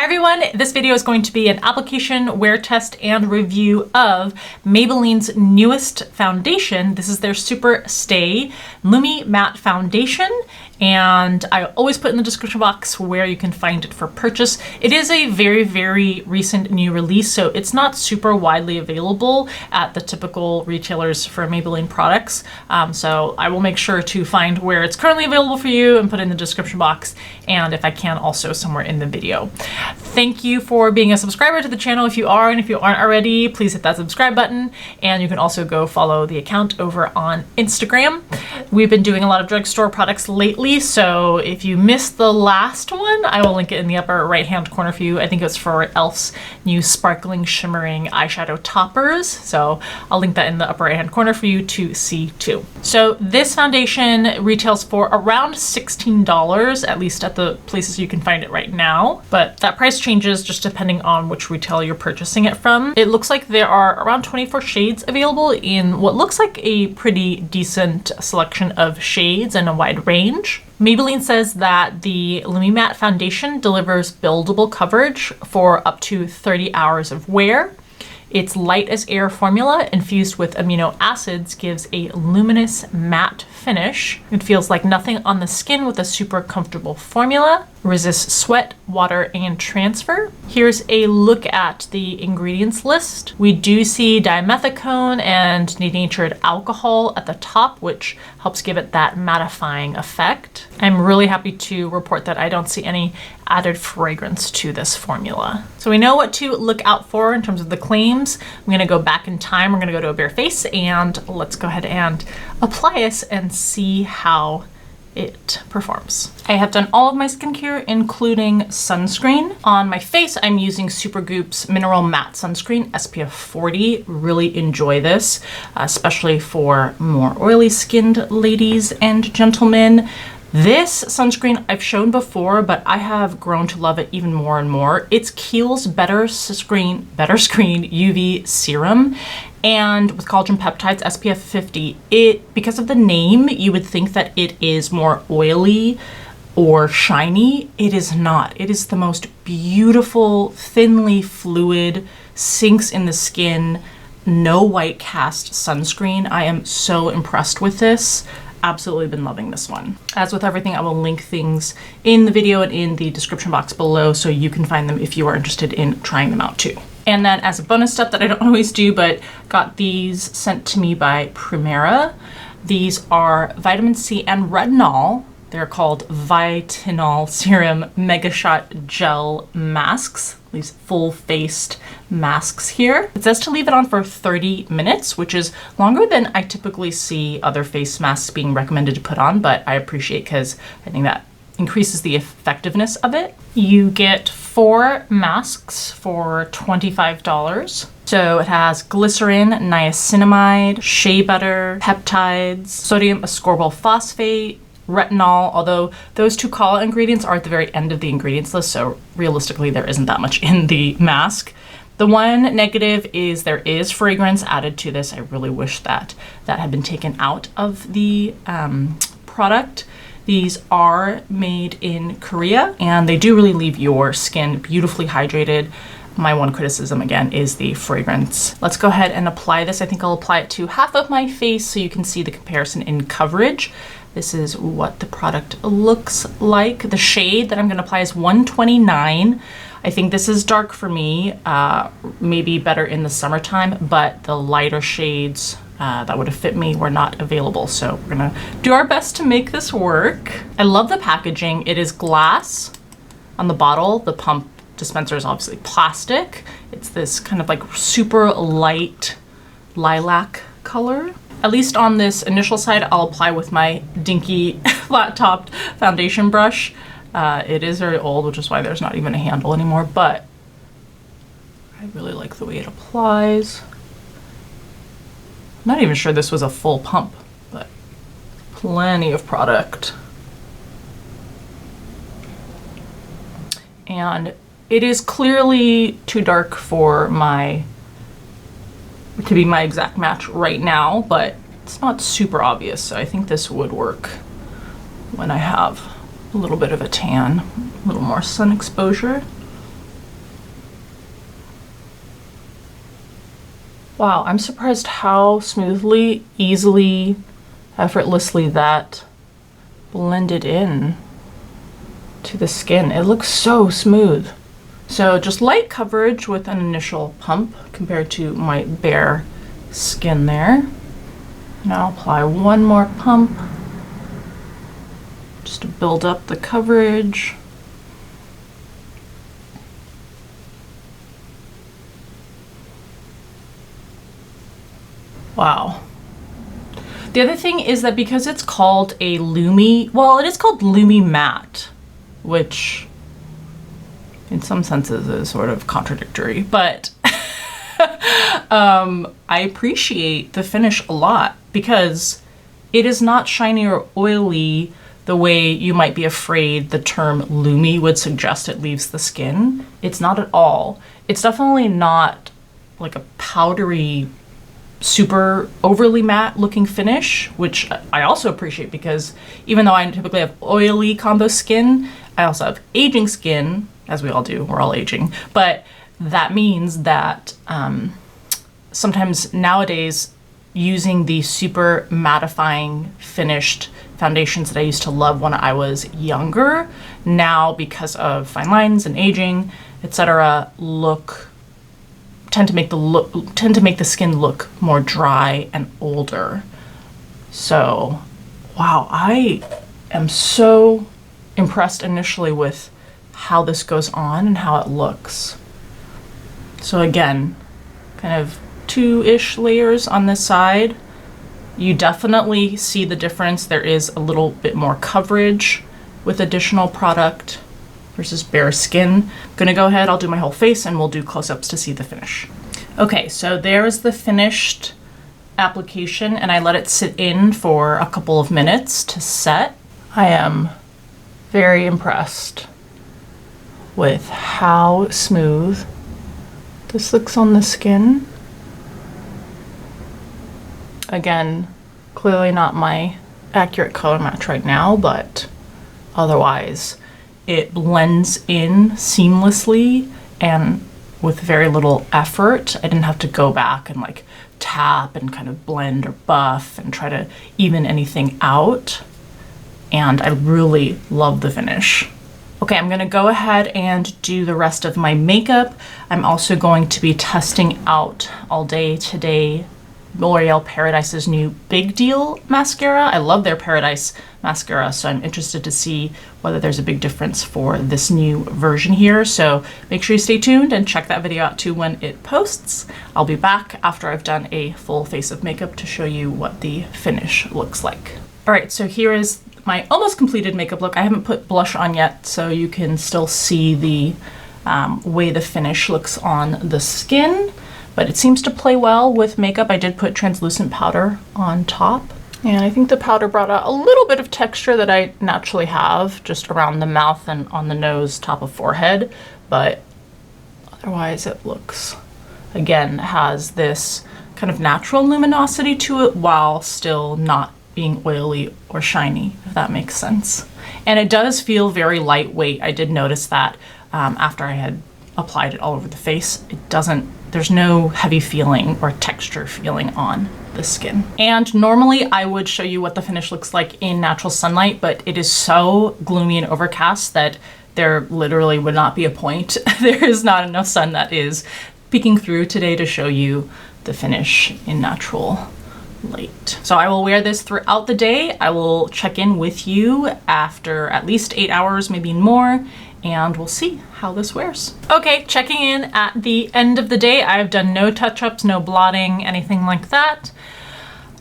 Hi everyone, this video is going to be an application, wear test, and review of Maybelline's newest foundation. This is their Super Stay Lumi-Matte Foundation, and I always put in the description box where you can find it for purchase. It is a very, very recent new release, so it's not super widely available at the typical retailers for Maybelline products. So I will make sure to find where it's currently available for you and put it in the description box, and if I can, also somewhere in the video. Thank you for being a subscriber to the channel if you are, and if you aren't already, please hit that subscribe button, and you can also go follow the account over on Instagram. We've been doing a lot of drugstore products lately, so if you missed the last one, I will link it in the upper right hand corner for you. I think it was for e.l.f.'s new sparkling shimmering eyeshadow toppers, so I'll link that in the upper right hand corner for you to see too. So this foundation retails for around $16, at least at the places you can find it right now, but that price changes just depending on which retailer you're purchasing it from. It looks like there are around 24 shades available in what looks like a pretty decent selection of shades and a wide range. Maybelline says that the Lumi-Matte foundation delivers buildable coverage for up to 30 hours of wear. Its light as air formula infused with amino acids gives a luminous matte finish. It feels like nothing on the skin with a super comfortable formula. Resists sweat, water, and transfer. Here's a look at the ingredients list. We do see dimethicone and denatured alcohol at the top, which helps give it that mattifying effect. I'm really happy to report that I don't see any added fragrance to this formula. So we know what to look out for in terms of the claims. I'm gonna go back in time. We're gonna go to a bare face, and let's go ahead and apply this and see how it performs. I have done all of my skincare, including sunscreen. On my face, I'm using Supergoop's Mineral Matte Sunscreen, SPF 40. Really enjoy this, especially for more oily skinned ladies and gentlemen. This sunscreen I've shown before, but I have grown to love it even more and more. It's Kiehl's Better Screen UV Serum, and with collagen peptides, SPF 50. Because of the name, you would think that it is more oily or shiny. It is not. It is the most beautiful, thinly fluid, sinks in the skin, no white cast sunscreen. I am so impressed with this. Absolutely been loving this one. As with everything, I will link things in the video and in the description box below so you can find them if you are interested in trying them out too. And then as a bonus step that I don't always do, but got these sent to me by Primera. These are vitamin C and retinol. They're called Vitinol Serum Mega Shot Gel Masks. These full-faced masks here. It says to leave it on for 30 minutes, which is longer than I typically see other face masks being recommended to put on, but I appreciate because I think that increases the effectiveness of it. You get 4 masks for $25. So it has glycerin, niacinamide, shea butter, peptides, sodium ascorbyl phosphate, retinol, although those two call ingredients are at the very end of the ingredients list, so realistically there isn't that much in the mask. The one negative is there is fragrance added to this. I really wish that that had been taken out of the product. These are made in Korea, and they do really leave your skin beautifully hydrated. My one criticism, again, is the fragrance. Let's go ahead and apply this. I think I'll apply it to half of my face so you can see the comparison in coverage. This is what the product looks like. The shade that I'm gonna apply is 129. I think this is dark for me, maybe better in the summertime, but the lighter shades that would have fit me were not available. So we're gonna do our best to make this work. I love the packaging. It is glass on the bottle. The pump dispenser is obviously plastic. It's this kind of like super light lilac color. At least on this initial side, I'll apply with my dinky flat-topped foundation brush. It is very old, which is why there's not even a handle anymore, but I really like the way it applies. I'm not even sure this was a full pump, but plenty of product. And it is clearly too dark for to be my exact match right now, but it's not super obvious, so I think this would work when I have a little bit of a tan, a little more sun exposure. Wow, I'm surprised how smoothly, easily, effortlessly that blended in to the skin. It looks so smooth. So just light coverage with an initial pump compared to my bare skin there. Now apply one more pump just to build up the coverage. Wow. The other thing is that because it's called a Lumi, well, it is called Lumi-Matte, which in some senses is sort of contradictory, but I appreciate the finish a lot because it is not shiny or oily the way you might be afraid the term Lumi would suggest it leaves the skin. It's not at all. It's definitely not like a powdery, super overly matte looking finish, which I also appreciate because even though I typically have oily combo skin, I also have aging skin, as we all do, we're all aging, but that means that sometimes nowadays using the super mattifying finished foundations that I used to love when I was younger, now because of fine lines and aging, etc., tend to make the skin look more dry and older. So, wow, I am so impressed initially with how this goes on and how it looks. So again, kind of 2-ish layers on this side. You definitely see the difference. There is a little bit more coverage with additional product versus bare skin. I'm gonna go ahead, I'll do my whole face and we'll do close-ups to see the finish. Okay, so there's the finished application and I let it sit in for a couple of minutes to set. I am very impressed with how smooth this looks on the skin. Again, clearly not my accurate color match right now, but otherwise it blends in seamlessly and with very little effort. I didn't have to go back and like tap and kind of blend or buff and try to even anything out. And I really love the finish. Okay, I'm gonna go ahead and do the rest of my makeup. I'm also going to be testing out all day today L'Oreal Paradise's new Big Deal mascara. I love their Paradise mascara, so I'm interested to see whether there's a big difference for this new version here. So make sure you stay tuned and check that video out too when it posts. I'll be back after I've done a full face of makeup to show you what the finish looks like. All right, so here is my almost completed makeup look. I haven't put blush on yet, so you can still see the way the finish looks on the skin. But it seems to play well with makeup. I did put translucent powder on top. And I think the powder brought out a little bit of texture that I naturally have just around the mouth and on the nose, top of forehead. But otherwise it looks, again, has this kind of natural luminosity to it while still not being oily or shiny, if that makes sense. And it does feel very lightweight. I did notice that after I had applied it all over the face. There's no heavy feeling or texture feeling on the skin. And normally I would show you what the finish looks like in natural sunlight, but it is so gloomy and overcast that there literally would not be a point. There is not enough sun that is peeking through today to show you the finish in natural light. So I will wear this throughout the day. I will check in with you after at least 8 hours, maybe more, and we'll see how this wears. Okay, checking in at the end of the day. I've done no touch-ups, no blotting, anything like that.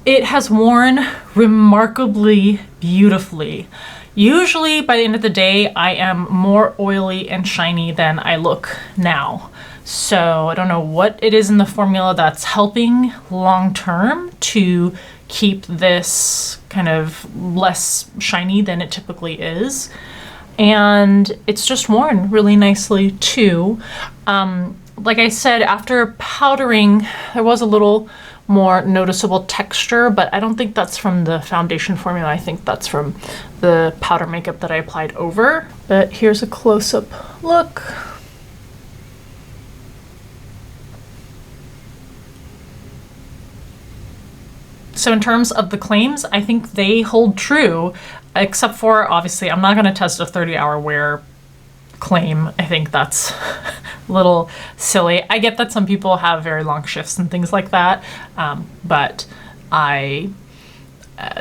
It has worn remarkably beautifully. Usually by the end of the day, I am more oily and shiny than I look now. So I don't know what it is in the formula that's helping long-term to keep this kind of less shiny than it typically is. And it's just worn really nicely too. Like I said, after powdering, there was a little more noticeable texture, but I don't think that's from the foundation formula. I think that's from the powder makeup that I applied over. But here's a close-up look. So in terms of the claims, I think they hold true, except for, obviously, I'm not going to test a 30-hour wear claim. I think that's a little silly. I get that some people have very long shifts and things like that, but I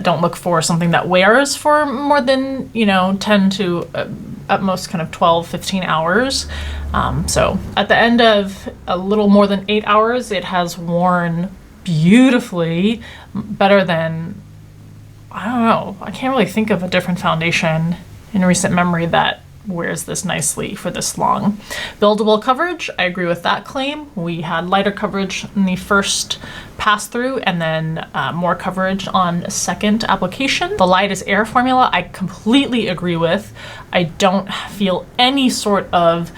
don't look for something that wears for more than, 10 to at most kind of 12, 15 hours. So at the end of a little more than 8 hours, it has worn beautifully, better than, I don't know, I can't really think of a different foundation in recent memory that wears this nicely for this long. Buildable coverage, I agree with that claim. We had lighter coverage in the first pass through and then more coverage on second application. The Light as Air formula, I completely agree with. I don't feel any sort of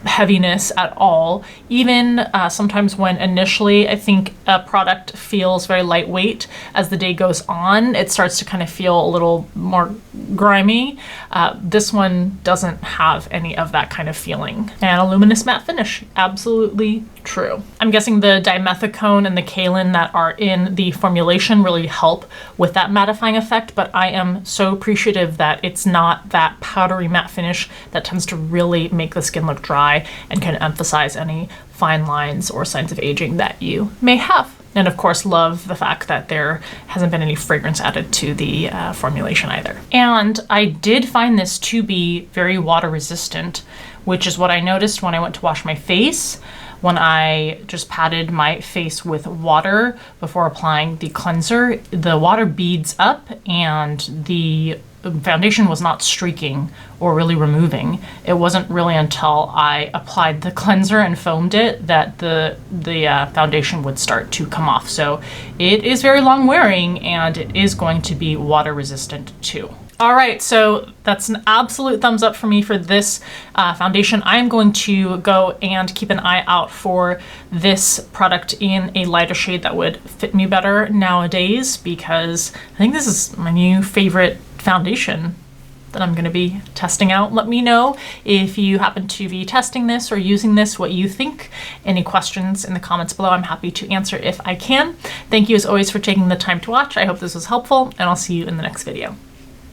heaviness at all. Even sometimes when initially I think a product feels very lightweight, as the day goes on, it starts to kind of feel a little more grimy. This one doesn't have any of that kind of feeling. And a luminous matte finish, absolutely true. I'm guessing the dimethicone and the kaolin that are in the formulation really help with that mattifying effect, but I am so appreciative that it's not that powdery matte finish that tends to really make the skin look dry and can emphasize any fine lines or signs of aging that you may have. And of course, love the fact that there hasn't been any fragrance added to the formulation either. And I did find this to be very water resistant, which is what I noticed when I went to wash my face. When I just patted my face with water before applying the cleanser, the water beads up and the foundation was not streaking or really removing. It wasn't really until I applied the cleanser and foamed it that the foundation would start to come off. So it is very long wearing and it is going to be water resistant too. All right, so that's an absolute thumbs up for me for this foundation. I'm going to go and keep an eye out for this product in a lighter shade that would fit me better nowadays, because I think this is my new favorite foundation that I'm going to be testing out. Let me know if you happen to be testing this or using this, what you think. Any questions in the comments below, I'm happy to answer if I can. Thank you as always for taking the time to watch. I hope this was helpful, and I'll see you in the next video.